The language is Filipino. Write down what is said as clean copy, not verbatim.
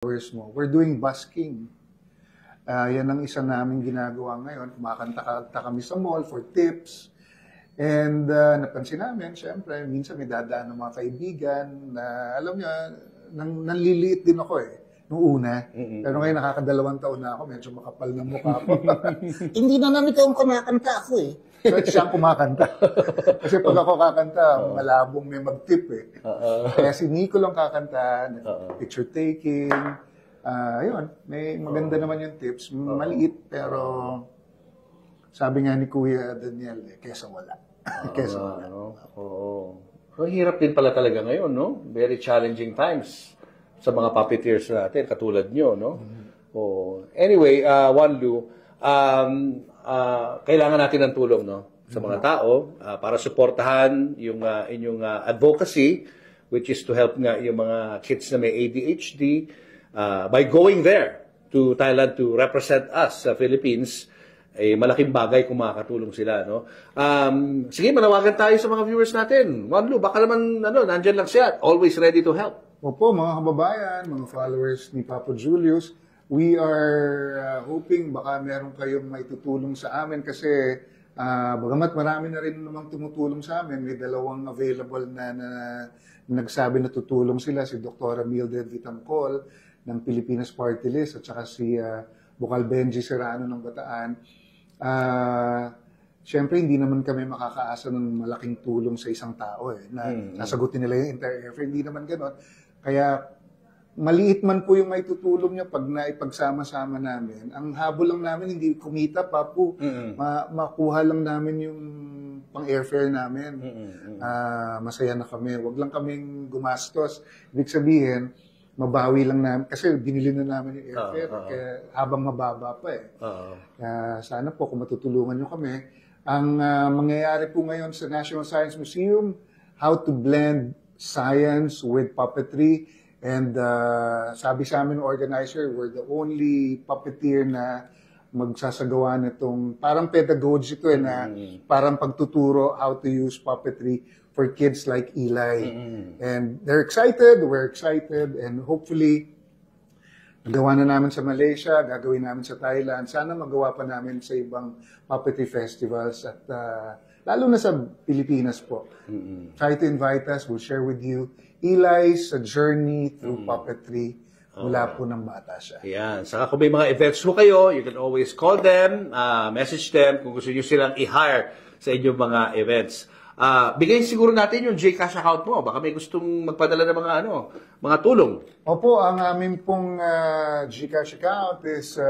followers mo. We're doing busking. Yan ang isa namin ginagawa ngayon. Kumakanta kami sa mall for tips. And napansin namin, syempre, minsan may dadaan ng mga kaibigan na, alam niya, nanliliit din ako nung una. Pero ngayon, nakakadalawang taon na ako, medyo makapal ng mukha ko. Hindi na namin kung kumakanta ako So, siya ang kumakanta. Kasi pag ako kakanta, malabong may mag-tip Kaya si Nico lang kakanta, picture taking. Yun, may maganda naman yung tips. Maliit, pero sabi nga ni Kuya Daniel, kesa wala. Kesa wala. Oo. So, hirap din pala talaga ngayon, no? Very challenging times sa mga puppeteers natin, katulad nyo, no? Anyway, Wanlu, kailangan natin ng tulong, no? Sa mga tao, para suportahan yung inyong advocacy, which is to help nga yung mga kids na may ADHD, by going there to Thailand to represent us sa Philippines, malaking bagay kung makakatulong sila, no? Sige, manawagan tayo sa mga viewers natin. Wanlu, baka naman, nandyan lang siya, always ready to help. Opo, mga kababayan, mga followers ni Papa Julius, we are hoping baka meron kayong may tutulong sa amin kasi bagamat marami na rin namang tumutulong sa amin, may dalawang available na nagsabi na tutulong sila, si Dr. Mildred Vitangcol ng Pilipinas Party List at saka si Bukal Benji Serrano ng Bataan. Siyempre, hindi naman kami makakaasa ng malaking tulong sa isang tao na sasagutin nila yung entire airfare. Hindi naman gano'n. Kaya maliit man po yung may tutulong niya pag naipagsama-sama namin. Ang habol lang namin, hindi kumita pa po. Makuha lang namin yung pang-airfare namin. Masaya na kami. Huwag lang kaming gumastos. Ibig sabihin, mabawi lang namin. Kasi binili na namin yung airfare. Kaya habang mababa pa Kaya sana po kung matutulungan nyo kami. Ang mangyayari po ngayon sa National Science Museum, how to blend science with puppetry. And sabi sa amin ng organizer, we're the only puppeteer na magsasagawa nitong parang pedagogy na parang pagtuturo how to use puppetry for kids like Eli. And they're excited, we're excited, and hopefully nagawa na namin sa Malaysia, gagawin namin sa Thailand. Sana magawa pa namin sa ibang puppetry festivals at lalo na sa Pilipinas po. Try to invite us, we'll share with you Eli's journey through puppetry mula po ng bata siya. Yan. Saka kung may mga events mo kayo, you can always call them, message them kung gusto nyo silang i-hire sa inyong mga events. Bigay siguro natin yung GCash account mo. Baka may gustong magpadala ng mga tulong. Opo, ang aming pong GCash account is